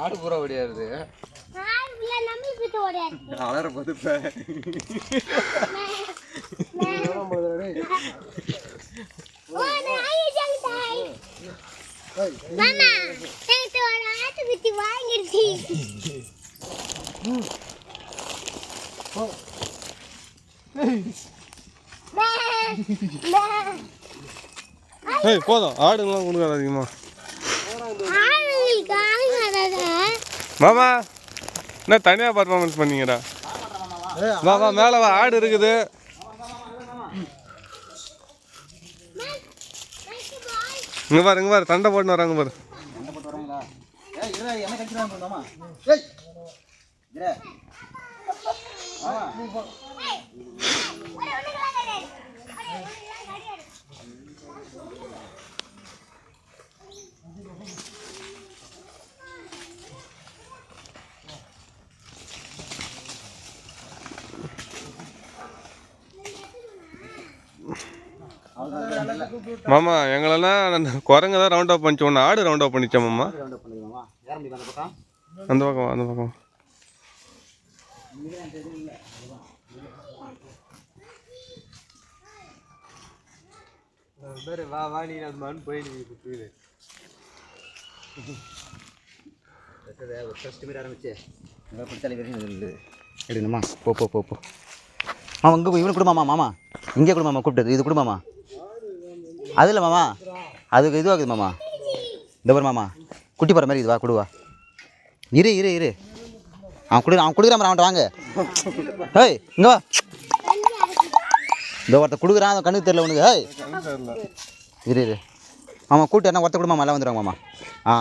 ஆடு பூரா ஓடியாருது. அலற போது போதும். ஆடுங்களாம் கொடுக்காது அதிகமா. மாமா என்ன தனியாக பர்ஃபார்மன்ஸ் பண்ணீங்கடா? வா வா மேலே வா, ஆடு இருக்குது. இங்கே பாரு, இங்கே பாரு, தண்டை போட்டுன்னு வராங்க பாரு. மாமா எங்களெல்லாம் குரங்கு தான் ரவுண்ட் அப் பண்ணிச்சு, ஒன்று ஆடு ரவுண்ட் அப் பண்ணிச்சா மாமா? அந்த பக்கம் அந்த பக்கம் வா வா, நீ அது மண் போய் ஆரம்பிச்சு எடுங்கம்மா. போ போ போ போ. மாமா இங்கே இவனு கொடுமாமா. மாமா இங்கே கொடுமாமா, கூப்பிட்டது இது கொடுமாமா. அது இல்லை மாமா, அதுக்கு இதுவாகுது மாமா. இந்த பாரு மாமா, குட்டி போகிற மாதிரி இதுவா கொடுவா. இரு இரு இரு, அவன் கொடுக்குறான் அவன்கிட்ட வாங்க. ஹேய் இங்கே வா. இந்த ஒருத்த கொடுக்குறான், அவன் கண்ணுக்கு தெரியல உனக்கு. ஹேய் இரு இரு, ஆமாம் கூட்டு என்ன ஒருத்த கொடுமா, எல்லாம் வந்துடுவாங்க மாமா. ஆ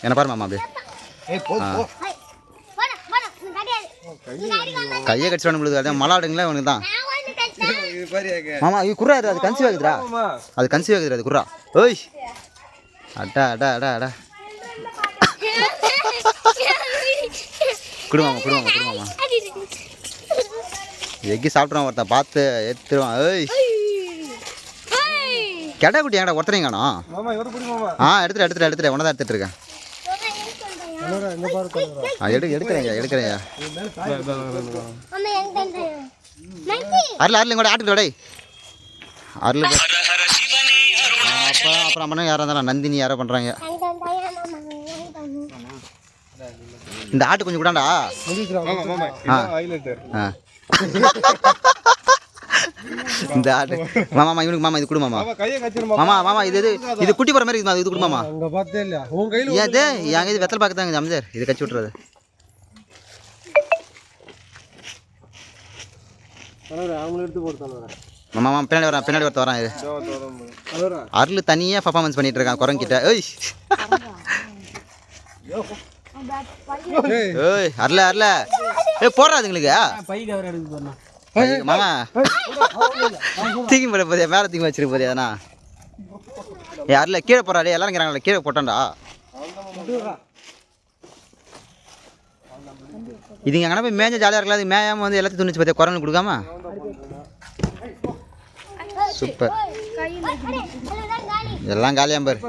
என்ன பாரு மாமா, அப்படியே கையை கடிச்சு நம்மளுக்கு. அதான் மலாடுங்களா அவனுக்கு தான் மாமா. இது குர்ரா, அது கன்சீவ் ஆகுதுடா, அது கன்சீவ் ஆகுதுடா, அது குர்ரா. ஓய் அடா அடா அடா அடா. குடுமாமா குடுமாமா குடுமாமா. எக்கி சாப்பிட்றான் ஒருத்தன், பார்த்து எடுத்துருவான். ஏய் கெடா குட்டி எங்கடா ஒருத்தரையும் காணோம். ஆ எடுத்துட்டு ஒன்றதான் எடுத்துட்டு இருக்கேன். எடுக்கிறேன். அருள் இங்கோட ஆட்டுக்கிட்ட டே அருள். அப்புறம் பண்ண யாராக இருந்தாலும் நந்தினி யாரோ பண்ணுறாங்க. இந்த ஆட்டு கொஞ்சம் கூடாண்டா. இந்த ஆட்டு மாமா இவனுக்கு மாமா இது கொடு மாமா. மாமா இது குட்டி போகிற மாதிரி இருக்குது, இது கொடு மாமா. ஏது என் இது வெத்தலை பார்க்க அம்ஜர், இது கச்சி விட்றது. மாமா பின்னாடி ஒருத்த வரான். இது அருள் தனியாக பர்ஃபார்மன்ஸ் பண்ணிட்டு இருக்கான் குரங்கிட்ட. ஏய் அருள போடுறாதுங்களுக்கு மாமா. தூக்கி போட போதே, மேலே தூக்கி வச்சிருக்க போதே. அதனா அருள கீழே போடுறாடே, எல்லாரும் இருக்கிறாங்களே கீழே போட்டான்டா. இதுங்க எங்கன்னா போய் மேய்ஞ்ச ஜாலியாக இருக்கலாம். அது மேயாமல் வந்து எல்லாத்தையும் துணிச்சு பார்த்தியா குரங்கு கொடுக்காம. சூப்பர், எல்லாம் காலியாம் பாரு.